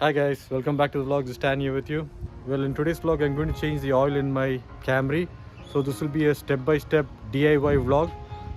Hi guys, welcome back to the vlog. This is Stan here with you. Well, in today's vlog I'm going to change the oil in my Camry. So this will be a step-by-step DIY vlog.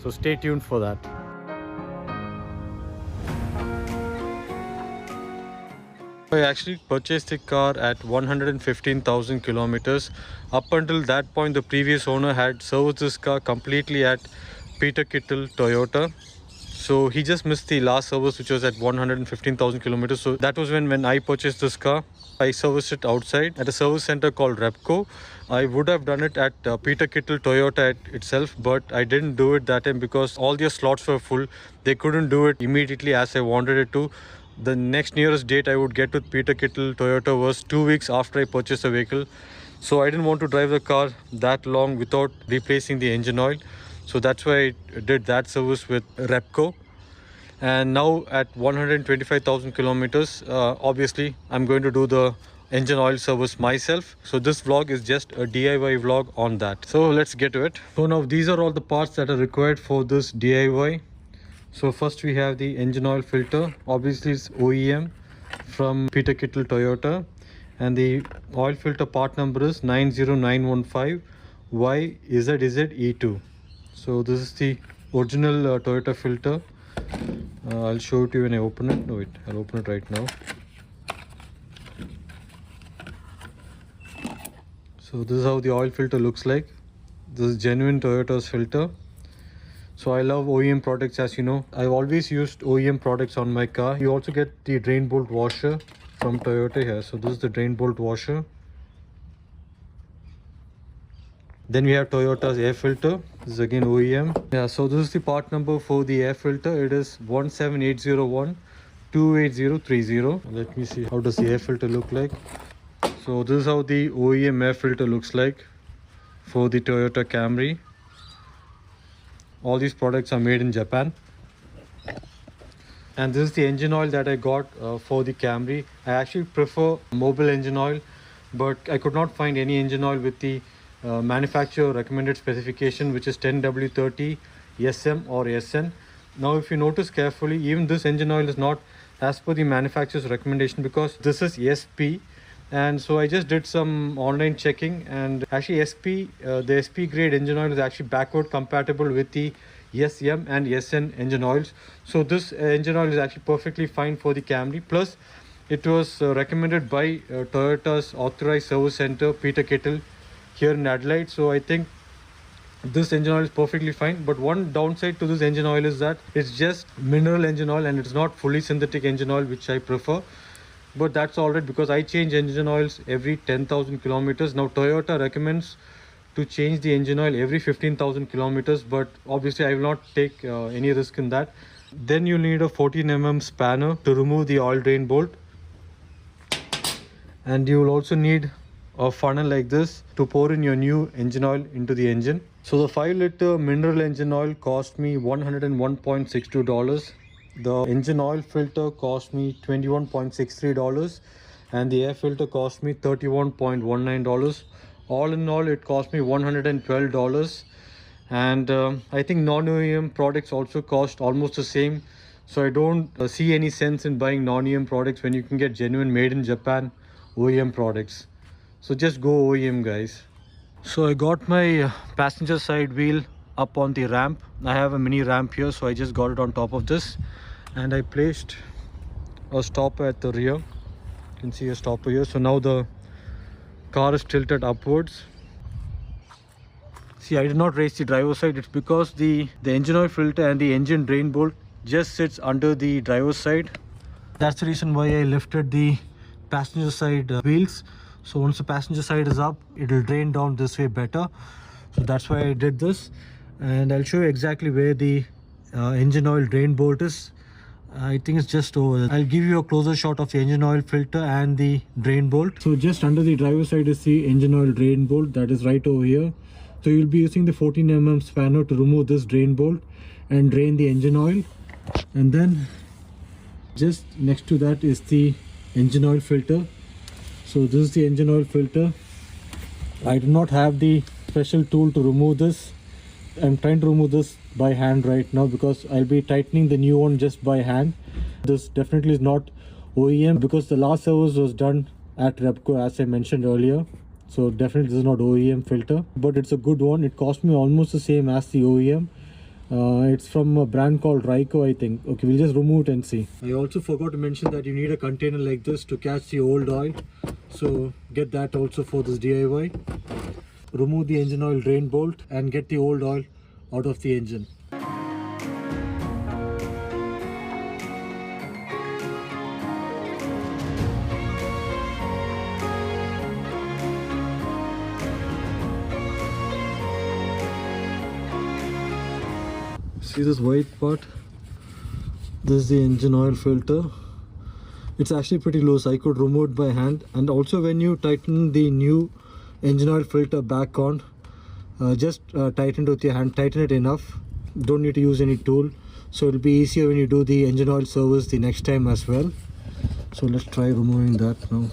So stay tuned for that. I actually purchased the car at 115,000 kilometers. Up until that point, the previous owner had serviced this car completely at Peter Kittle Toyota. So he just missed the last service, which was at 115,000 kilometers. So that was when I purchased this car. I serviced it outside at a service center called Repco. I would have done it at Peter Kittle Toyota itself, but I didn't do it that time because all their slots were full. They couldn't do it immediately as I wanted it to. The next nearest date I would get to Peter Kittle Toyota was 2 weeks after I purchased the vehicle. So I didn't want to drive the car that long without replacing the engine oil. So that's why I did that service with Repco. And now at 125,000 kilometers, obviously I'm going to do the engine oil service myself. So this vlog is just a DIY vlog on that. So let's get to it. So now these are all the parts that are required for this DIY. So first we have the engine oil filter. Obviously it's OEM from Peter Kittle Toyota, and the oil filter part number is 90915 YZZE2. So this is the original Toyota filter. I'll show it to you when I open it. No, wait, I'll open it right now. So this is how the oil filter looks like. This is genuine Toyota's filter. So I love OEM products, as you know. I've always used OEM products on my car. You also get the drain bolt washer from Toyota here. So this is the drain bolt washer. Then we have Toyota's air filter. This is again OEM. Yeah, so this is the part number for the air filter. It is 17801 28030. Let me see, how does the air filter look like? So this is how the OEM air filter looks like for the Toyota Camry. All these products are made in Japan. And this is the engine oil that I got for the Camry. I actually prefer mobile engine oil, but I could not find any engine oil with the manufacturer recommended specification, which is 10W30 SM or SN. Now if you notice carefully, even this engine oil is not as per the manufacturer's recommendation, because this is SP. And so I just did some online checking, and actually the SP grade engine oil is actually backward compatible with the SM and SN engine oils. So this engine oil is actually perfectly fine for the Camry. Plus it was recommended by Toyota's authorized service center, Peter Kittle, here in Adelaide. So I think this engine oil is perfectly fine. But one downside to this engine oil is that it's just mineral engine oil and it's not fully synthetic engine oil, which I prefer. But that's alright, because I change engine oils every 10,000 kilometers. Now Toyota recommends to change the engine oil every 15,000 kilometers, but obviously I will not take any risk in that. Then you need a 14mm spanner to remove the oil drain bolt, and you will also need a funnel like this to pour in your new engine oil into the engine. So the 5-liter mineral engine oil cost me $101.62. The engine oil filter cost me $21.63, and the air filter cost me $31.19. All in all, it cost me $112. And I think non-OEM products also cost almost the same. So I don't see any sense in buying non-OEM products when you can get genuine made in Japan OEM products. So just go OEM, guys. So I got my passenger side wheel up on the ramp. I have a mini ramp here, so I just got it on top of this, and I placed a stopper at the rear. You can see a stopper here. So now the car is tilted upwards. See, I did not raise the driver's side. It's because the engine oil filter and the engine drain bolt just sits under the driver's side. That's the reason why I lifted the passenger side wheels. So once the passenger side is up, it will drain down this way better. So that's why I did this, and I'll show you exactly where the engine oil drain bolt is. I think it's just over there. I'll give you a closer shot of the engine oil filter and the drain bolt. So just under the driver's side is the engine oil drain bolt, that is right over here. So you'll be using the 14mm spanner to remove this drain bolt and drain the engine oil. And then just next to that is the engine oil filter. So this is the engine oil filter. I do not have the special tool to remove this. I'm trying to remove this by hand right now because I'll be tightening the new one just by hand. This definitely is not OEM, because the last service was done at Repco as I mentioned earlier. So definitely this is not OEM filter, but it's a good one. It cost me almost the same as the OEM. It's from a brand called Ryko, I think. Okay, we'll just remove it and see. I also forgot to mention that you need a container like this to catch the old oil. So get that also for this DIY. Remove the engine oil drain bolt and get the old oil out of the engine. See this white part? This is the engine oil filter. It's actually pretty loose. I could remove it by hand. And also when you tighten the new engine oil filter back on, just tighten it with your hand. Tighten it enough. Don't need to use any tool. So it'll be easier when you do the engine oil service the next time as well. So let's try removing that now.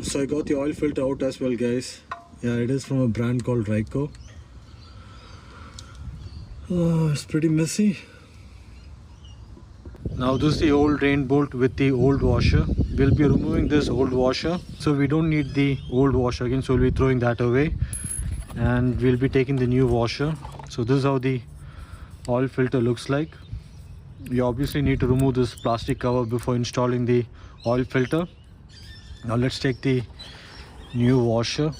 So I got the oil filter out as well, guys. Yeah, it is from a brand called Ryko. Oh, it's pretty messy. Now this is the old drain bolt with the old washer. We'll be removing this old washer. So we don't need the old washer again, so we'll be throwing that away. And we'll be taking the new washer. So this is how the oil filter looks like. You obviously need to remove this plastic cover before installing the oil filter. Now let's take the new washer.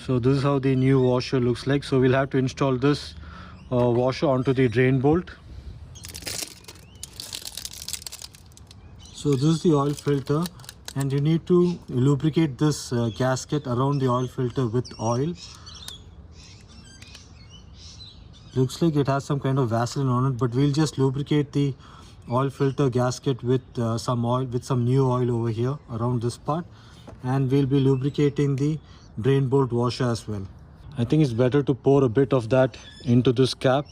So this is how the new washer looks like. So we'll have to install this washer onto the drain bolt. So this is the oil filter, and you need to lubricate this gasket around the oil filter with oil. Looks like it has some kind of Vaseline on it, but we'll just lubricate the oil filter gasket with some oil, with some new oil over here around this part, and we'll be lubricating the drain bolt washer as well. I think it's better to pour a bit of that into this cap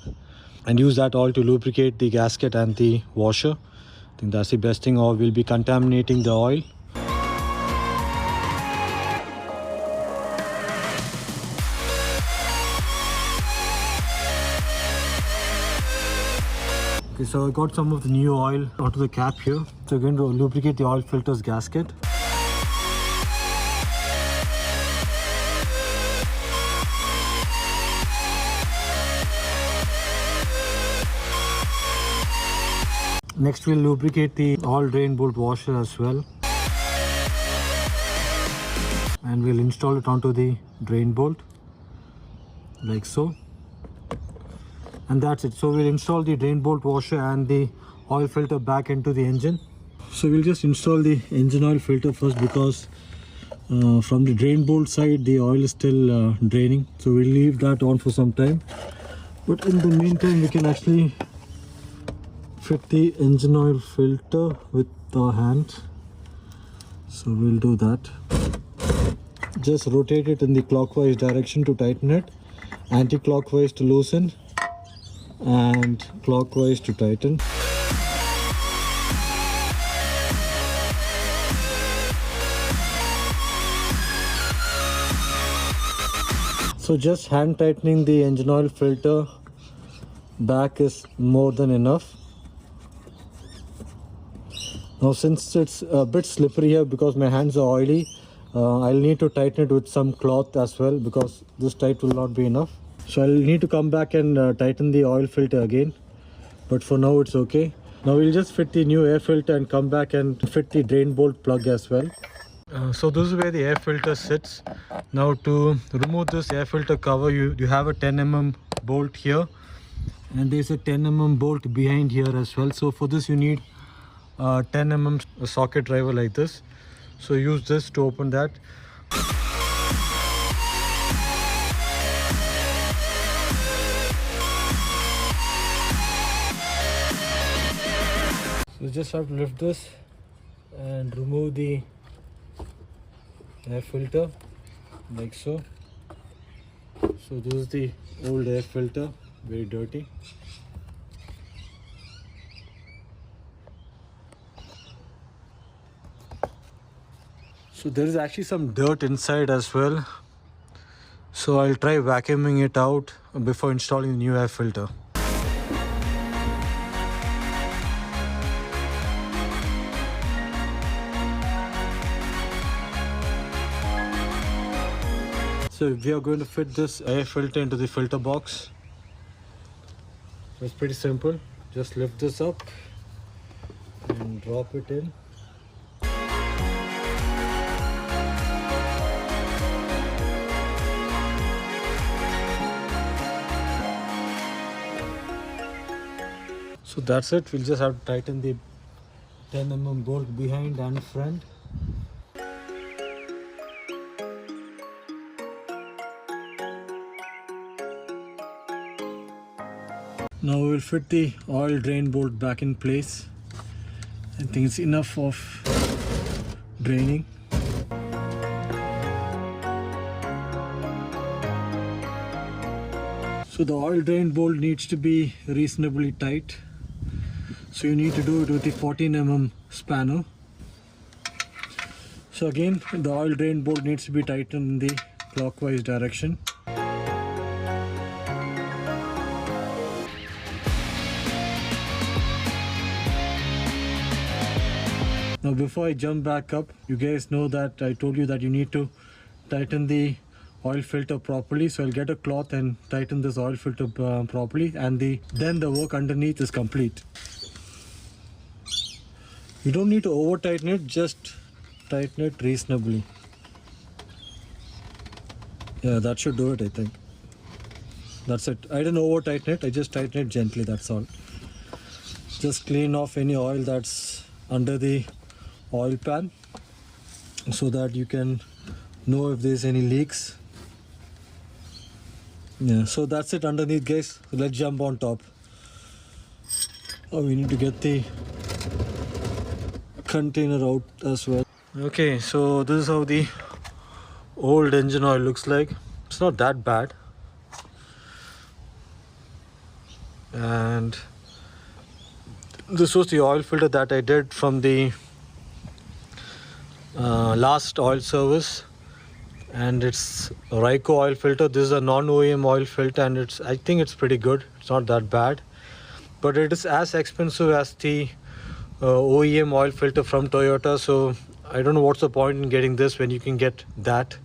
and use that oil to lubricate the gasket and the washer. I think that's the best thing, or we'll be contaminating the oil. Okay, so I got some of the new oil out of the cap here. So we're going to lubricate the oil filter's gasket. Next we'll lubricate the oil drain bolt washer as well. And we'll install it onto the drain bolt like so. And that's it. So we'll install the drain bolt washer and the oil filter back into the engine. So we'll just install the engine oil filter first, because from the drain bolt side the oil is still draining. So we'll leave that on for some time. But in the meantime we can actually fit the engine oil filter with our hand. So we'll do that. Just rotate it in the clockwise direction to tighten it, anti-clockwise to loosen, and clockwise to tighten. So just hand tightening the engine oil filter back is more than enough. Now since it's a bit slippery here because my hands are oily, I'll need to tighten it with some cloth as well, because this tight will not be enough. So I'll need to come back and tighten the oil filter again, but for now it's okay. Now we'll just fit the new air filter and come back and fit the drain bolt plug as well. So this is where the air filter sits. Now to remove this air filter cover, you have a 10 mm bolt here, and there's a 10 mm bolt behind here as well. So for this you need 10 mm socket driver like this. So use this to open that. So you just have to lift this and remove the air filter like so. So this is the old air filter, very dirty. So there is actually some dirt inside as well. So I'll try vacuuming it out before installing the new air filter. So we are going to fit this air filter into the filter box. It's pretty simple. Just lift this up and drop it in. So that's it. We'll just have to tighten the 10 mm bolt behind and front. Now we'll fit the oil drain bolt back in place. I think it's enough of draining. So the oil drain bolt needs to be reasonably tight. So you need to do it with the 14 mm spanner. So again, the oil drain bolt needs to be tightened in the clockwise direction. Now before I jump back up, you guys know that I told you that you need to tighten the oil filter properly. So I'll get a cloth and tighten this oil filter properly, and then the work underneath is complete. You don't need to over tighten it, just tighten it reasonably. Yeah, that should do it, I think. That's it. I didn't over tighten it, I just tighten it gently, that's all. Just clean off any oil that's under the oil pan so that you can know if there's any leaks. Yeah, so that's it underneath, guys. So let's jump on top. Oh, we need to get the container out as well. Okay, so this is how the old engine oil looks like. It's not that bad. And this was the oil filter that I did from the last oil service, and it's a Ryco oil filter. This is a non-OEM oil filter, and I think it's pretty good. It's not that bad, but it is as expensive as the OEM oil filter from Toyota. So I don't know what's the point in getting this when you can get that.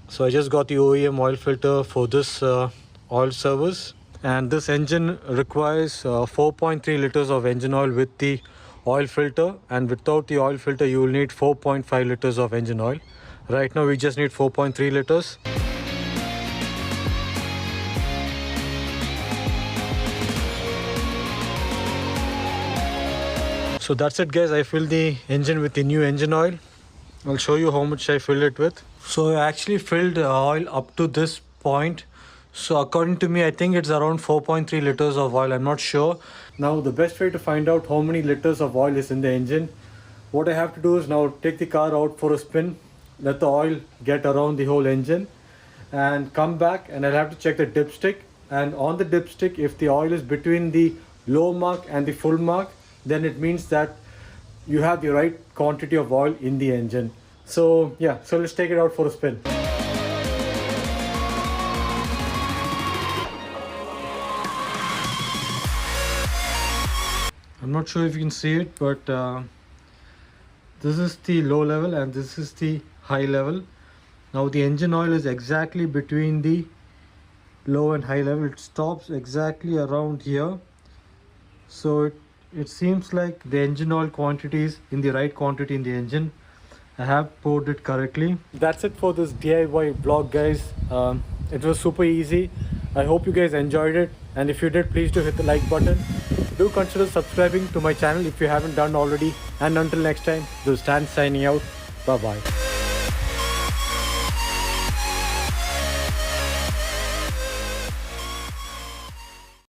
So I just got the OEM oil filter for this oil service, and this engine requires 4.3 liters of engine oil with the oil filter, and without the oil filter you will need 4.5 liters of engine oil. Right now we just need 4.3 liters. So that's it, guys. I filled the engine with the new engine oil. I'll show you how much I filled it with. So I actually filled oil up to this point. So according to me, I think it's around 4.3 liters of oil. I'm not sure. Now the best way to find out how many liters of oil is in the engine, what I have to do is now take the car out for a spin, let the oil get around the whole engine, and come back, and I'll have to check the dipstick. And on the dipstick, if the oil is between the low mark and the full mark, then it means that you have the right quantity of oil in the engine. So yeah, so let's take it out for a spin. I'm not sure if you can see it, but this is the low level and this is the high level. Now the engine oil is exactly between the low and high level. It stops exactly around here. So it seems like the engine oil quantity is in the right quantity in the engine. I have poured it correctly. That's it for this DIY vlog, guys. It was super easy. I hope you guys enjoyed it, and if you did, please do hit the like button. Do consider subscribing to my channel if you haven't done already, and until next time, this is Stan signing out. Bye bye.